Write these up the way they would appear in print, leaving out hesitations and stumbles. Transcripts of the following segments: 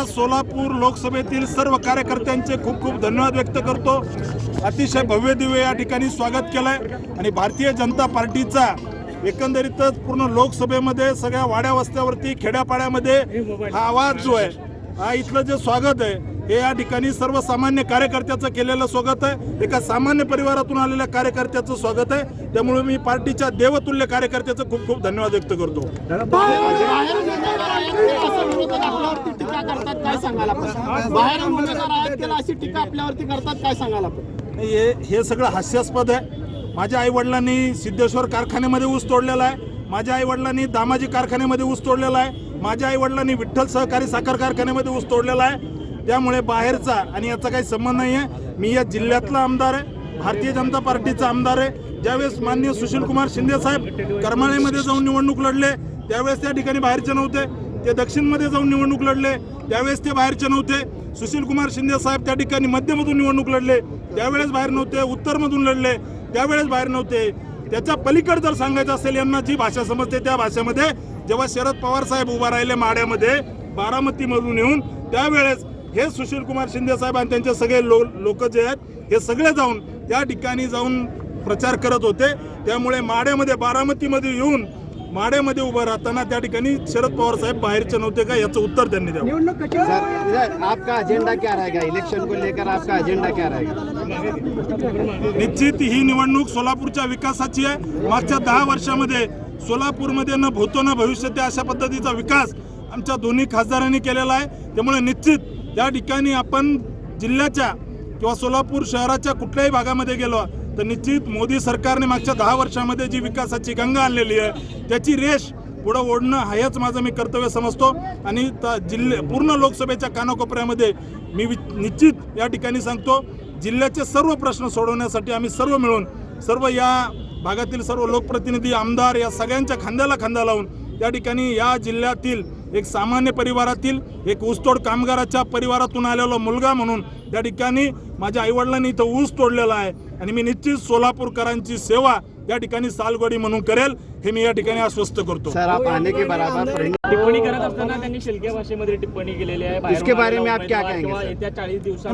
सोलापूर लोकसभेतील सर्व कार्यकर्त्यांचे खूप खूप धन्यवाद व्यक्त करतो। अतिशय भव्य दिव्य या ठिकाणी स्वागत केलंय आणि भारतीय जनता पार्टीचा एकंदरीतच पूर्ण लोकसभेमध्ये सगळ्या वाड्या वस्त्यावरती खेड्यापाड्यामध्ये हा आवाज जो आहे, हा इथलं जे स्वागत आहे हे या ठिकाणी सर्वसामान्य कार्यकर्त्याचं केलेलं स्वागत आहे, एका सामान्य परिवारातून आलेल्या कार्यकर्त्याचं स्वागत आहे। त्यामुळे मी पार्टीच्या देवतुल्य कार्यकर्त्याचं खूप खूप धन्यवाद व्यक्त करतो। हे सगळं हास्यास्पद आहे। माझ्या आई वडिलांनी सिद्धेश्वर कारखान्यामध्ये ऊस तोडलेला आहे, माझ्या आई वडिलांनी दामाजी कारखान्यामध्ये ऊस तोडलेला आहे, माझ्या आई वडिलांनी विठ्ठल सहकारी साखर कारखान्यामध्ये ऊस तोडलेला आहे। त्यामुळे बाहेरचा आणि याचा काही संबंध नाही आहे। मी या जिल्ह्यातला आमदार आहे, भारतीय जनता पार्टीचा आमदार आहे। ज्यावेळेस माननीय सुशीलकुमार शिंदे साहेब करमाळ्यामध्ये जाऊन निवडणूक लढले त्यावेळेस त्या ठिकाणी बाहेरचे नव्हते, ते दक्षिणमध्ये जाऊन निवडणूक लढले त्यावेळेस ते बाहेरचे नव्हते। सुशीलकुमार शिंदे साहेब त्या ठिकाणी मध्यमधून निवडणूक लढले त्यावेळेस बाहेर नव्हते, उत्तरमधून लढले त्यावेळेस बाहेर नव्हते। त्याच्या पलीकडे जर सांगायचं असेल यांना जी भाषा समजते त्या भाषेमध्ये, जेव्हा शरद पवार साहेब उभा राहिले माड्यामध्ये बारामतीमधून येऊन, त्यावेळेस हे सुशीलकुमार शिंदे साहेब आणि त्यांचे सगळे लोक जे आहेत हे सगळे जाऊन त्या ठिकाणी जाऊन प्रचार करत होते। त्यामुळे माड्यामध्ये बारामतीमध्ये येऊन माड्यामध्ये उभं राहताना त्या ठिकाणी शरद पवार साहेब बाहेरचे नव्हते का, याचं उत्तर त्यांनी द्यावं। आपका एजेंडा क्या रहेगा इलेक्शन को लेकर, आपका एजेंडा क्या रहेगा? निश्चित ही निवडणूक सोलापूरच्या विकासाची आहे। मागच्या 10 वर्षामध्ये सोलापूरमध्ये न भूतो न भविष्यते अशा पद्धतीचा विकास आमच्या दोन्ही खासदारांनी केलेला आहे। त्यामुळे निश्चित या ठिकाणी आपण जिल्ह्याच्या किंवा सोलापूर शहराच्या कुठल्याही भागामध्ये गेलो तर निश्चित मोदी सरकारने मागच्या 10 वर्षामध्ये जी विकासाची गंगा आणलेली आहे त्याची रेष पुढे ओढणं हेच माझं मी कर्तव्य समजतो। आणि पूर्ण लोकसभेच्या कानाकोपऱ्यामध्ये मी निश्चित या ठिकाणी सांगतो, जिल्ह्याचे सर्व प्रश्न सोडवण्यासाठी आम्ही सर्व मिळून, सर्व या भागातील सर्व लोकप्रतिनिधी आमदार या सगळ्यांच्या खांद्याला खांदा लावून त्या ठिकाणी या जिल्ह्यातील एक सामान्य परिवारातील एक ऊसतोड कामगाराच्या परिवारातून आलेला मुलगा म्हणून त्या ठिकाणी माझ्या आईवडिलांनी इथं ऊस तोडलेला आहे आणि मी निश्चित सोलापूरकरांची सेवा या ठिकाणी सालगडी म्हणून करेल हे मी या ठिकाणी आश्वस्त करतो। सर, आप आने के बराबर टिप्पणी करत असताना त्यांनी शिलक्या भाषेमध्ये टिप्पणी केलेली आहे। इसके बारे में आप क्या कहेंगे? येत्या 40 दिवसात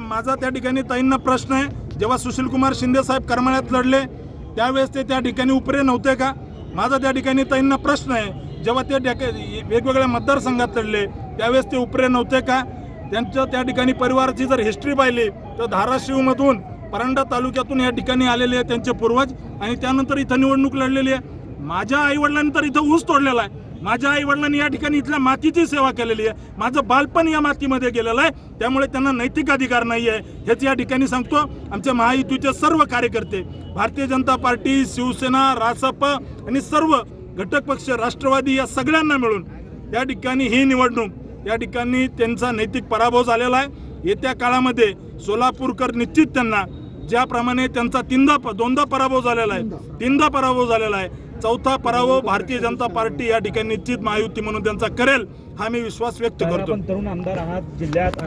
माझा त्या ठिकाणी ताईंना प्रश्न आहे, जेव्हा सुशीलकुमार शिंदे साहेब करमाळ्यात लढले त्यावेळेस ते त्या ठिकाणी उपरे नव्हते का? माझा त्या ठिकाणी ताईंना प्रश्न आहे, जेव्हा ते वेगवेगळ्या मतदारसंघात लढले त्यावेळेस ते उपरे नव्हते का? त्यांच्या त्या ठिकाणी परिवाराची जर हिस्ट्री पाहिली तर धाराशिवमधून परंडा तालुक्यातून या ठिकाणी आलेले आहेत त्यांचे पूर्वज आणि त्यानंतर इथं निवडणूक लढलेली आहे। माझ्या आईवडिलांनी तर इथं ऊस तोडलेला आहे, माझ्या आईवडिलांनी या ठिकाणी इथल्या मातीची सेवा केलेली आहे, माझं बालपण या मातीमध्ये गेलेलं आहे। त्यामुळे त्यांना नैतिक अधिकार नाही आहे हेच या ठिकाणी सांगतो। आमचे महायुतीचे सर्व कार्यकर्ते, भारतीय जनता पार्टी, शिवसेना, रासप आणि सर्व घटक पक्ष, राष्ट्रवादी या सगळ्यांना मिळून या ठिकाणी ही निवडणूक या ठिकाणी त्यांचा नैतिक पराभव झालेला आहे। येत्या काळामध्ये सोलापूरकर निश्चित त्यांना ज्याप्रमाणे त्यांचा दोनदा पराभव झालेला आहे, 3दा पराभव झालेला आहे, 4था पराभव भारतीय जनता पार्टी या ठिकाणी निश्चित महायुती म्हणून त्यांचा करेल हा मी विश्वास व्यक्त करतो। तरुण आमदार आहात जिल्ह्यात।